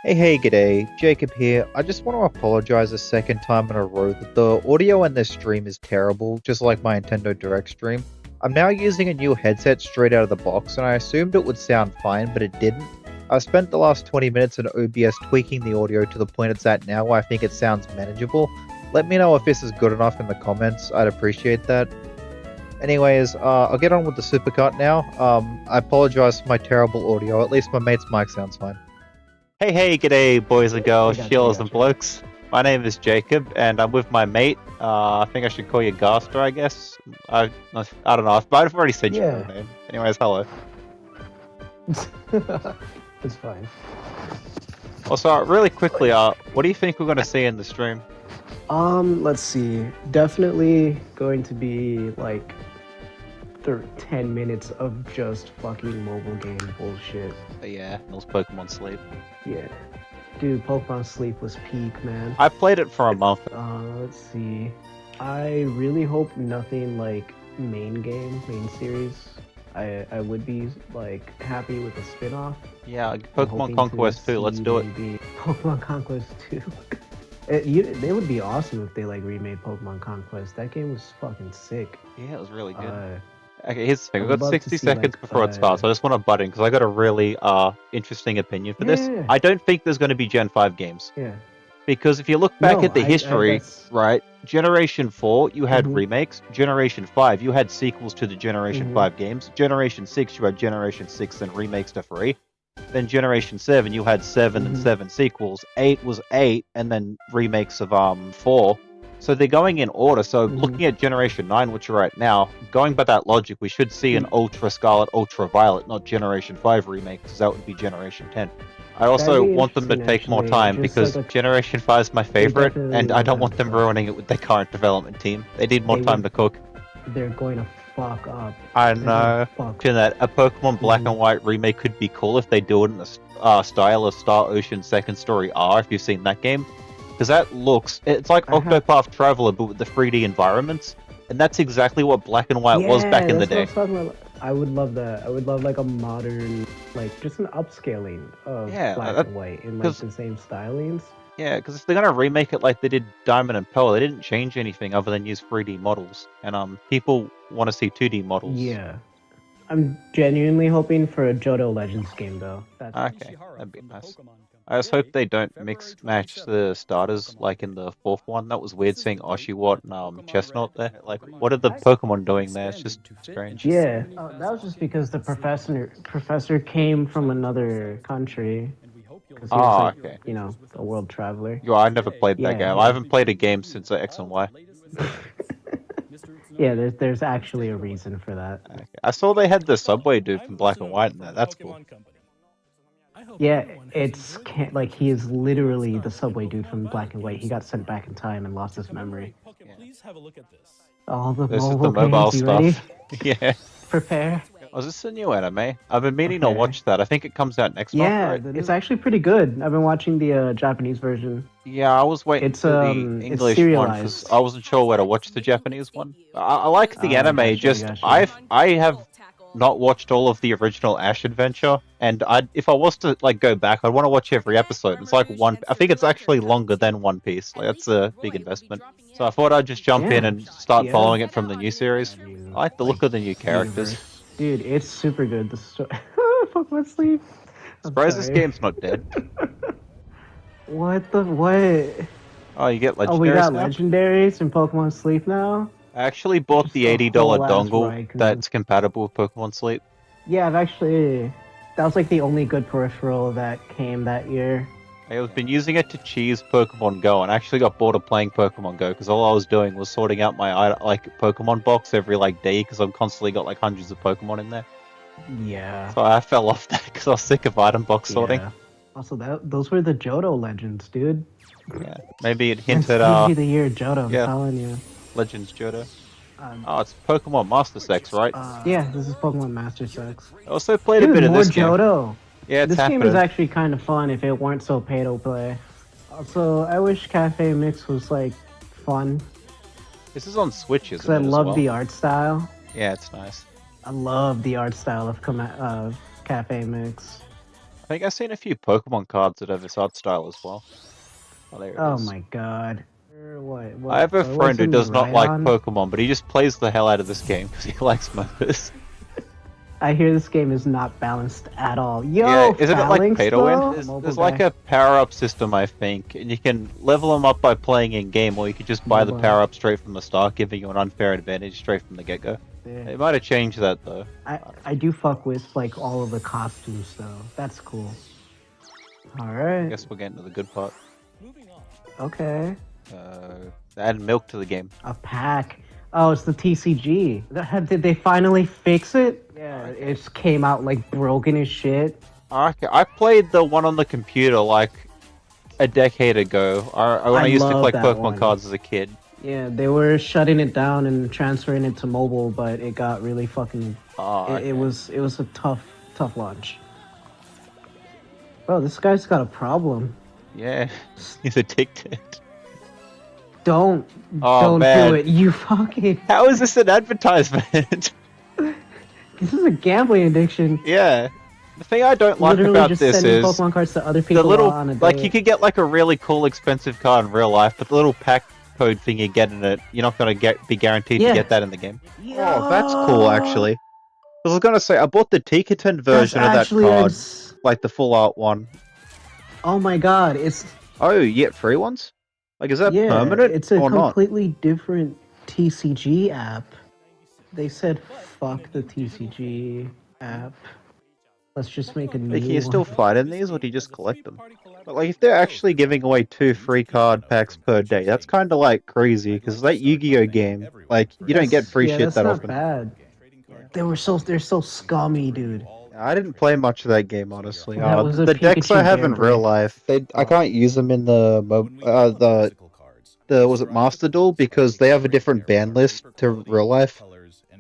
Hey, g'day, Jacob here. I just want to apologize a second time in a row that the audio in this stream is terrible, just like my Nintendo Direct stream. I'm now using a new headset straight out of the box, and I assumed it would sound fine, but it didn't. I spent the last 20 minutes in OBS tweaking the audio to the point it's at now where I think it sounds manageable. Let me know if this is good enough in the comments, I'd appreciate that. Anyways, I'll get on with the supercut now. I apologize for my terrible audio, at least my mate's mic sounds fine. Hey, g'day, boys and girls, I shills gotcha. and blokes. My name is Jacob, and I'm with my mate. I think I should call you Gaster, I guess. I don't know. I've already said your full name. Anyways, hello. It's fine. Also, really quickly, what do you think we're going to see in the stream? Let's see. Definitely going to be like 10 minutes of just fucking mobile game bullshit. Yeah, it was Pokemon Sleep. Yeah. Dude, Pokemon Sleep was peak, man. I played it for a month. Let's see. I really hope nothing like main series. I would be like happy with a spin-off. Yeah, Pokemon Conquest 2, let's do it. Pokemon Conquest 2. They would be awesome if they like remade Pokemon Conquest. That game was fucking sick. Yeah, it was really good. Okay, here's the thing. We've got 60 see, seconds like, before it starts. I just want to butt in because I got a really interesting opinion for this. Yeah. I don't think there's going to be Gen 5 games. Yeah. Because if you look back at the history, that's- right, Generation 4, you had Mhm. remakes. Generation 5, you had sequels to the Generation 5 games. Generation 6, you had Generation 6 and remakes to 3. Then Generation 7, you had 7 and 7 sequels. 8 was 8, and then remakes of 4. So they're going in order. So looking at Generation 9, which are right now, going by that logic, we should see an Ultra Scarlet, Ultra Violet, not Generation 5 remake, because that would be Generation 10. I also That'd be want them to interesting, take more actually. time Just because like a- Generation 5 is my favorite, definitely and I don't would want them have, ruining it with their current development team. They need more They time would- to cook. They're going to fuck up. I They're gonna know. fuck To that, a Pokemon Black and White remake could be cool if they do it in the style of Star Ocean Second Story R, if you've seen that game. Because that looks, it's like I have- Octopath Traveler, but with the 3D environments. And that's exactly what Black and White was back in the day. That's what I was talking about. I would love that. I would love like a modern, like just an upscaling of Black and White in like 'cause- the same stylings. Yeah, because if they're gonna remake it like they did Diamond and Pearl, they didn't change anything other than use 3D models, and people want to see 2D models. Yeah. I'm genuinely hoping for a Johto Legends game though. That's Okay, that'd be nice. I just hope they don't mix match the starters like in the 4th one. That was weird seeing Oshiwott and Chestnut there. Like, what are the Pokemon doing there? It's just strange. Yeah, that was just because the professor came from another country. 'Cause he was, like, Okay. you know, a world traveler. Yo, I never played that Yeah, game. yeah. I haven't played a game since X and Y. Yeah, there's actually a reason for that. Okay. I saw they had the Subway dude from Black and White in there. That's cool. Yeah, like he is literally the subway dude from Black and White. He got sent back in time and lost his memory. All the This is mobile the mobile games, you ready? stuff. Yeah. Prepare. Oh, is this a new anime? I've been meaning to Okay. watch that. I think it comes out next Yeah, month, right? it's actually pretty good. I've been watching the Japanese version. Yeah, I was waiting It's, for the it's English one because serialized. I wasn't sure where to watch the Japanese one. I like the anime. Gotcha. I have not watched all of the original Ash Adventure, and if I was to like go back, I'd want to watch every episode. It's like I think it's actually longer than One Piece. Like that's a big investment. So I thought I'd just jump in and start following it from the new series. I like the look of the new characters. Dude, it's super good. The story. Fuck my sleep. Surprised this game's not dead. What? Oh, you get legendaries Oh, we got now? legendaries in Pokemon Sleep now? I actually bought Just the a $80 whole ass dongle Raikkonen. that's compatible with Pokemon Sleep. Yeah, I've actually. That was like the only good peripheral that came that year. I've been using it to cheese Pokemon Go, and I actually got bored of playing Pokemon Go because all I was doing was sorting out my Pokemon box every day because I've constantly got like hundreds of Pokemon in there. Yeah. So I fell off that because I was sick of item box sorting. Yeah. Also, those were the Johto legends, dude. Yeah, maybe it That's hinted easily the year Johto. I'm yeah. telling you. Legends Johto. Um, Oh, it's Pokemon Master Sex, right? yeah, this is Pokemon Master Sex. I also played a Dude, bit of more this game. Johto. Yeah, it's This game happening. is actually kind of fun if it weren't so pay to play. Also, I wish Cafe Mix was like fun This is on Switch, isn't because I it? as love well? the art style. Yeah, it's nice. I love the art style of Cafe Mix. I think I've seen a few Pokemon cards that have this art style as well. Oh, there it Oh is. my god. What, I have a friend who does not like Rhydon? Pokemon, but he just plays the hell out of this game because he likes MOBAs. I hear this game is not balanced at all. Yo, Yeah, isn't it like Phalanx, pay to though? win? Mobile There's like guy. a power-up system, I think, and you can level them up by playing in-game, or you could just buy the Mobile. power-up straight from the start, giving you an unfair advantage straight from the get-go. Yeah. They might have changed that, though. I do fuck with like all of the costumes though. That's cool. I Alright. guess we're getting to the good part. Okay. They added milk to the game. A pack. Oh, it's the TCG. Did they finally fix it? Yeah, it just came out like broken as shit. Okay, I played the one on the computer like a decade ago. When I used to love collect that Pokemon one. cards as a kid. Yeah, they were shutting it down and transferring it to mobile, but it got really fucking. Okay. It was a tough launch. Bro, this guy's got a problem. Yeah, he's addicted. Don't Oh, man. do it. You fucking. How is this an advertisement? This is a gambling addiction. Yeah. The thing I don't like Literally about just this sending is Pokemon cards to other people the little, on a like, day. you could get like a really cool expensive card in real life, but the little pack code thing you get in it, you're not gonna be guaranteed Yeah. to get that in the game. Oh, that's cool, actually. I was gonna say, I bought the Tikaton version of that actually card, like. like the full art one. Oh my god, it's Oh, you get free ones? Like, is that permanent it's a or not? completely different TCG app. They said fuck the TCG app. Let's just make a new Like, can you one. still fight in these, or do you just collect them? But, like, if they're actually giving away 2 free card packs per day, that's kind of, like, crazy, because that Yu-Gi-Oh game, like, you don't get free shit that's that not often. bad. They're so scummy, dude. I didn't play much of that game, honestly. That was a The decks Pikachu I have in jailbreak. real life, I can't use them in the was it Master Duel, because they have a different ban list to real life,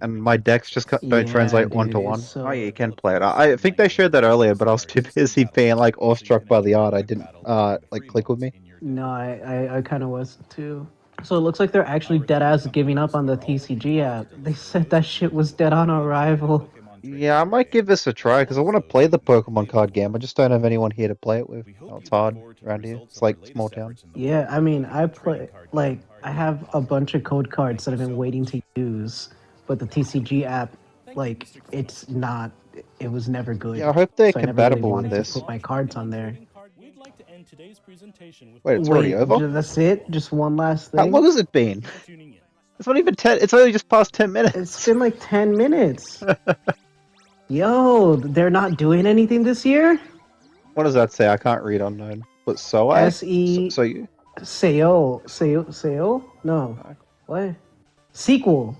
and my decks just don't Yeah, translate dude, 1-to-one. it's so- Oh yeah, you can play it. I think they showed that earlier, but I was too busy being like awestruck by the art. I didn't like click with me. No, I kind of was too. So it looks like they're actually dead ass giving up on the TCG app. They said that shit was dead on arrival. Yeah, I might give this a try because I want to play the Pokemon card game. I just don't have anyone here to play it with. Oh, it's hard around here. It's like small town. Yeah, I mean, I have a bunch of code cards that I've been waiting to use, but the TCG app, like, it was never good. Yeah, I hope they're so I never compatible really with wanted this. to put my cards on there. Wait, it's already over? That's it? Just one last thing? How long has it been? It's not even 10. It's only just past 10 minutes. It's been like 10 minutes. Yo, they're not doing anything this year? What does that say? I can't read unknown. But so I? S-E... So you? Seo? No. What? Sequel?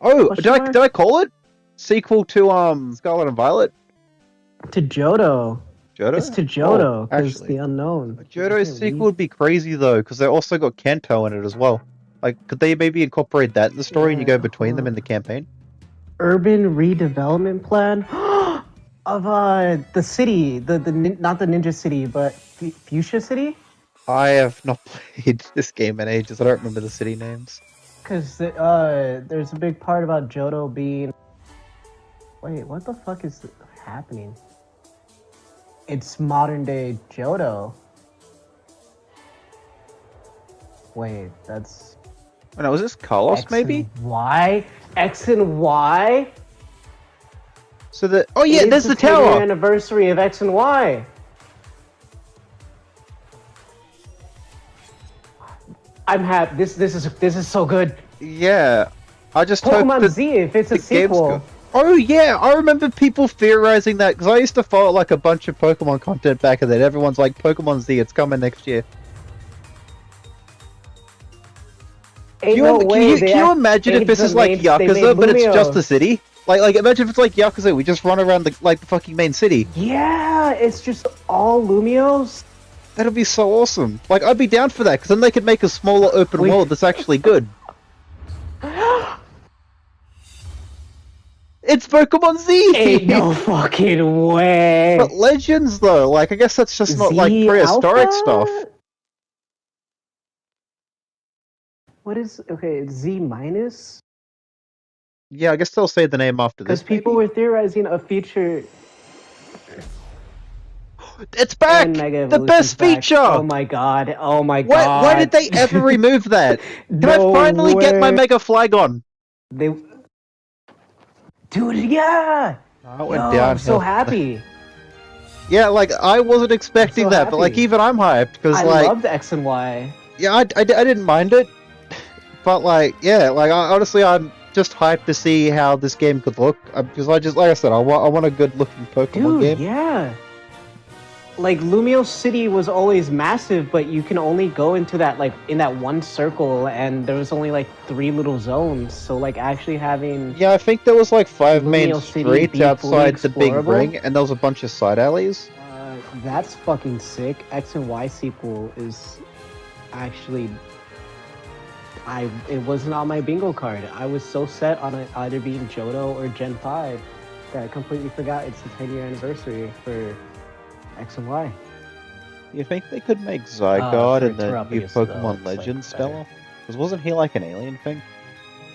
Oh, Question mark? did I call it? Sequel to Scarlet and Violet? To Johto. Johto? It's to Johto, Oh, because actually. the unknown. Johto's sequel would be crazy though, because they also got Kanto in it as well. Like, could they maybe incorporate that in the story and you go between them in the campaign? Urban redevelopment plan of the city, not the Ninja City, but Fuchsia City. I have not played this game in ages. I don't remember the city names. Because there's a big part about Johto being. Wait, what the fuck is happening? It's modern day Johto. Wait, that's. Oh, no, was this Carlos X maybe? and Y? X and Y? So the oh yeah, It is there's the 10-year tower. anniversary of X and Y. I'm happy. This is so good. Yeah, I just hope Pokemon that Z, if it's a the game's sequel. good. Oh yeah, I remember people theorizing that because I used to follow like a bunch of Pokemon content back in then. Everyone's like, Pokemon Z, it's coming next year. Ain't Can no way can you imagine if this is like Yakuza, but it's just a city? Like imagine if it's like Yakuza, we just run around the fucking main city. Yeah, it's just all Lumiose. That'd be so awesome. Like I'd be down for that because then they could make a smaller open world that's actually good. It's Pokemon Z. Ain't no fucking way. But Legends though, like I guess that's just not like Z prehistoric Alpha? stuff. What is It's Z minus? Yeah, I guess they'll say the name after Because this. people maybe? were theorizing a future. It's back! And Mega The Evolution's best back. feature! Oh my god. Oh my god. Why did they ever remove that? Can No I finally get my way. Mega Flygon? They... Dude, yeah! I went Yo, downhill. I'm so happy. Yeah, like, I wasn't expecting so that, but, like, happy. even I'm hyped, because, I like... loved X and Y. Yeah, I didn't mind it, but, like, yeah, like, honestly, I'm just hyped to see how this game could look, because like I said, I want a good-looking Pokemon Dude, game. yeah. Like, Lumiose City was always massive, but you can only go into that, like, in that one circle, and there was only, like, 3 little zones, so, like, actually having... Yeah, I think there was, like, 5 main Lumiose City streets be outside the fully big explorable? ring, and there was a bunch of side alleys. That's fucking sick. X and Y sequel is actually... It wasn't on my bingo card. I was so set on it either being Johto or Gen 5 that I completely forgot it's the 10-year anniversary for X and Y. You think they could make Zygarde for in the new Terrapius, though, Pokemon it's, Legends like, better. spell-off? Because wasn't he like an alien thing?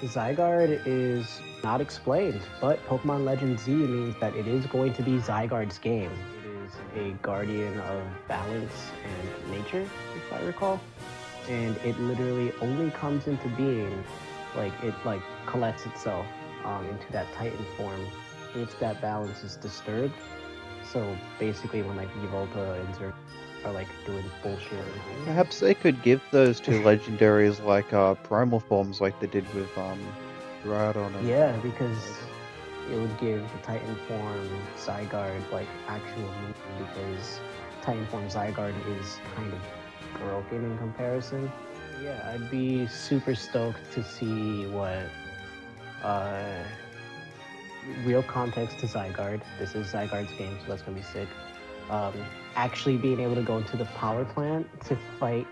Zygarde is not explained, but Pokemon Legends Z means that it is going to be Zygarde's game. It is a guardian of balance and nature, if I recall. And it literally only comes into being, like, it like collects itself into that Titan form if that balance is disturbed. So basically when like Yveltal and Zerg are like doing bullshit. Perhaps they could give those two legendaries like primal forms like they did with Groudon and... Yeah, because it would give the Titan form Zygarde like actual meaning, because Titan form Zygarde is kind of broken in comparison. Yeah, I'd be super stoked to see what real context to Zygarde. This is Zygarde's game, so that's gonna be sick. Actually being able to go into the power plant to fight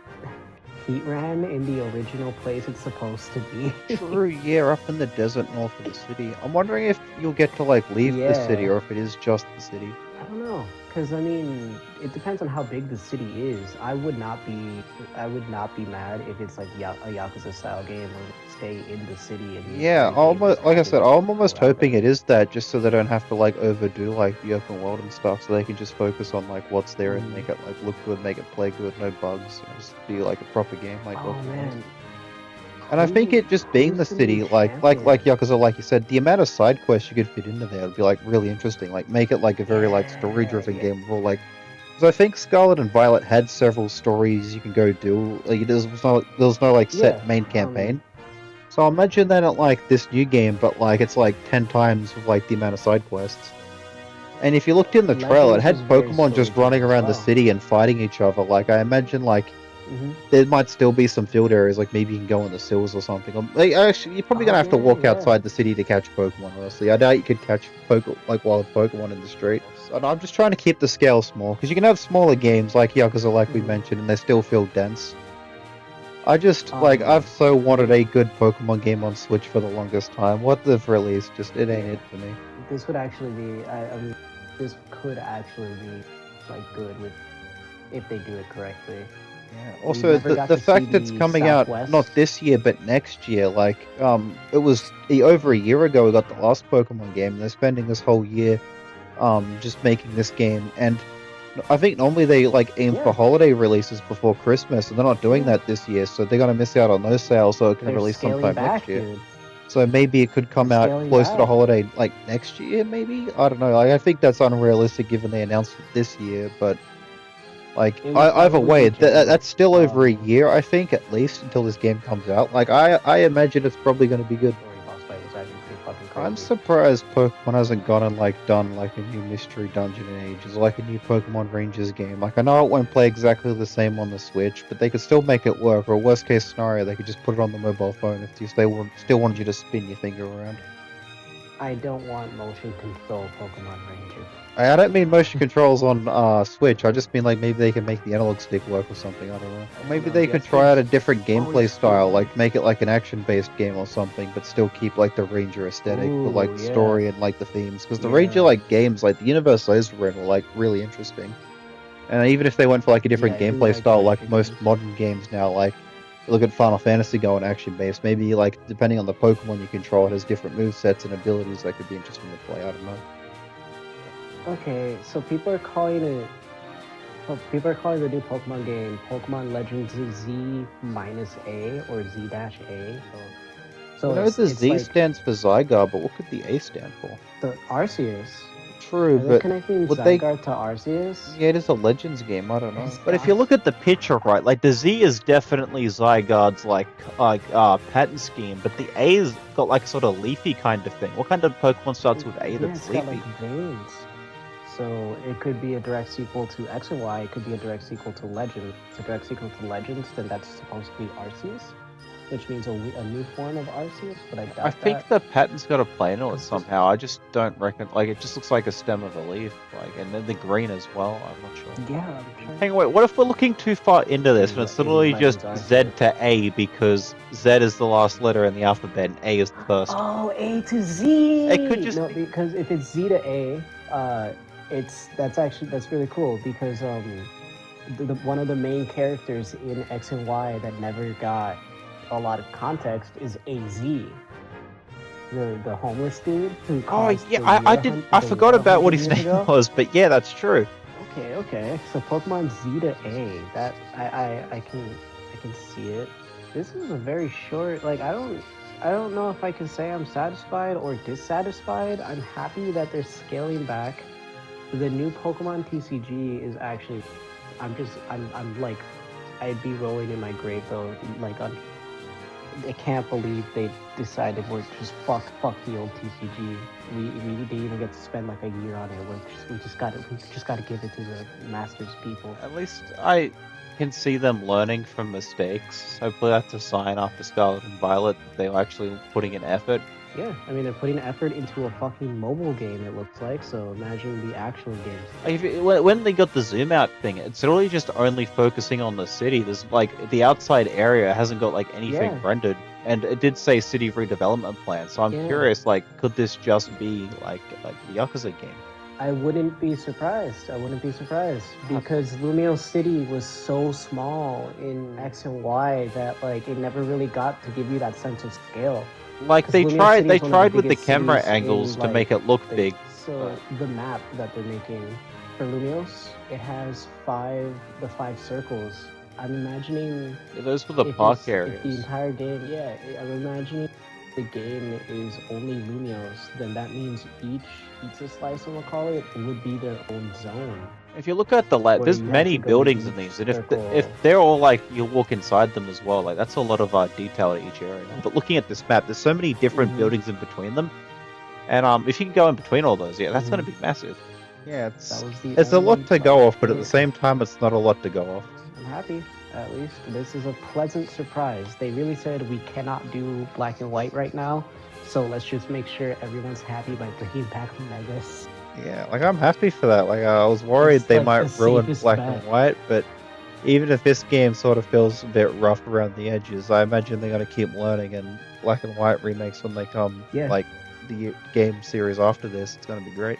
Heatran in the original place it's supposed to be. True, yeah, up in the desert north of the city. I'm wondering if you'll get to like leave the city or if it is just the city. I don't know, because I mean, it depends on how big the city is. I would not be mad if it's like a Yakuza style game where you stay in the city and yeah, almost like I said, I'm almost hoping it is that, just so they don't have to like overdo like the open world and stuff, so they can just focus on like what's there and make it like look good, make it play good, no bugs, just be like a proper game like man. And I think it just being the city, like Yakuza, like you said, the amount of side quests you could fit into there would be like really interesting. Like make it like a very like story-driven game, or like, because I think Scarlet and Violet had several stories you can go do. Like there was no like set main campaign. So imagine that at like this new game, but like it's like 10 times with like the amount of side quests. And if you looked in the trailer, it had Pokemon just running around the city and fighting each other. Like I imagine like. There might still be some field areas, like maybe you can go in the sills or something. Like, actually, you're probably gonna have to walk outside the city to catch Pokemon. Honestly, I doubt you could catch wild Pokemon in the street. And I'm just trying to keep the scale small, because you can have smaller games like Yakuza, like we mentioned, and they still feel dense. I just I've so wanted a good Pokemon game on Switch for the longest time. What they've released, just it ain't it for me. This would actually be, this could actually be like good if they do it correctly. Yeah. Also, the fact it's coming out not this year but next year, like it was over a year ago we got the last Pokemon game, and they're spending this whole year just making this game, and I think normally they like aim for holiday releases before Christmas, and they're not doing that this year, so they're gonna miss out on those sales, so it can release sometime next year. Dude. So maybe it could come out closer to holiday like next year, maybe? I don't know. Like, I think that's unrealistic given they announced it this year, but like either way, that's still over a year, I think, at least, until this game comes out. Like I imagine it's probably going to be good. I'm surprised Pokemon hasn't gone and like done like a new mystery dungeon in ages, like a new Pokemon Rangers game. Like I know it won't play exactly the same on the Switch, but they could still make it work. Or worst case scenario, they could just put it on the mobile phone if they still wanted you to spin your finger around. I don't want motion control Pokemon Rangers. I don't mean motion controls on Switch. I just mean like maybe they can make the analog stick work or something. I don't know. Or maybe they could try out a different gameplay style, like make it like an action-based game or something, but still keep like the Ranger aesthetic, but like the story and like the themes. Because the Ranger like games, like the universe those were in, were like really interesting. And even if they went for like a different gameplay style, like most modern games now, like look at Final Fantasy going action-based. Maybe like depending on the Pokemon you control, it has different movesets and abilities that could be interesting to play. I don't know. Okay, so people are calling it people are calling the new Pokemon game Pokemon Legends Z-A or Z-A. So I know it's, the it's Z like stands for Zygarde, but what could the A stand for? the Arceus. True, Are they but connecting would they? Zygarde to Arceus? Yeah, it is a Legends game. I don't know. But if you look at the picture, right, like the Z is definitely Zygarde's pattern scheme, but the A's got like a sort of leafy kind of thing. What kind of Pokemon starts with A Yeah, that's it's leafy? got like veins. So it could be a direct sequel to X and Y. It could be a direct sequel to Legend. If it's a direct sequel to Legends, then that's supposed to be Arceus, which means a new form of Arceus. But I doubt I think that. the pattern's got a plane on it It's just- somehow. I just don't reckon. Like it just looks like a stem of a leaf, like, and then the green as well. I'm not sure. Yeah. I'm trying- Hang on, wait. What if we're looking too far into this and it's literally just Legends Z Arceus. to A because Z is the last letter in the alphabet and A is the first? Oh, A to Z. It could just no, be- because if it's Z to A, that's really cool because one of the main characters in X and Y that never got a lot of context is AZ. The homeless dude who Oh caused yeah, the I war did. hunt- I the forgot war about what 100 his years name ago. was, but yeah, that's true. Okay. So Pokemon Z to A. That I can see it. This is a very short. Like I don't know if I can say I'm satisfied or dissatisfied. I'm happy that they're scaling back. The new Pokemon TCG is actually. I'm like, I'd be rolling in my grave though. Like I can't believe they decided we're just fuck the old TCG. We didn't even get to spend like a year on it. We just got to give it to the Masters people. At least I can see them learning from mistakes. Hopefully that's a sign after Scarlet and Violet that they're actually putting in effort. Yeah, I mean they're putting effort into a fucking mobile game. It looks like. So imagine the actual games. When they got the zoom out thing, it's really just only focusing on the city. There's like the outside area hasn't got like anything Yeah. rendered, and it did say city redevelopment plan. So I'm Yeah. curious, like, could this just be like the Yakuza game? I wouldn't be surprised because Lumiose City was so small in X and Y that like it never really got to give you that sense of scale. Like 'Cause they Lumiose tried, City they is one of the tried with the biggest camera cities in, angles to like, make it look the- big. So the map that they're making for Lumiose, it has the five circles. I'm imagining Those were the if park If the areas. entire game, yeah, I'm imagining the game is only Lumiose, then that means each pizza slice, I'm gonna call it, would be their own zone. If you look at the Or there's you have many to go buildings to in each these, and if circle. they're all like you walk inside them as well, like that's a lot of detail to each area. But looking at this map, there's so many different Mhm. buildings in between them, and if you can go in between all those, yeah, that's going to Mhm. be massive. Yeah, That was the it's a lot only to go part. off, but at the same time, it's not a lot to go off. I'm happy, at least. This is a pleasant surprise. They really said we cannot do black and white right now, so let's just make sure everyone's happy by bringing back Megas. Yeah, like I'm happy for that. Like I was worried It's they like might the ruin safest black bet. and white, but even if this game sort of feels a bit rough around the edges, I imagine they're gonna keep learning. And black and white remakes when they come, Yeah. like the game series after this, it's gonna be great.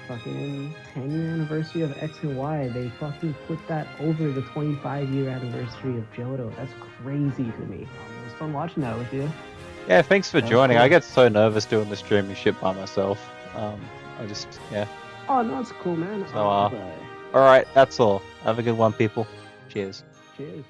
Fucking 10-year anniversary of X and Y, they fucking put that over the 25-year anniversary of Johto. That's crazy to me. It was fun watching that with you. Yeah, thanks for That was joining. cool. I get so nervous doing the streaming shit by myself. Yeah. Oh, no, it's cool, man. So, All right, that's all. Have a good one, people. Cheers. Cheers.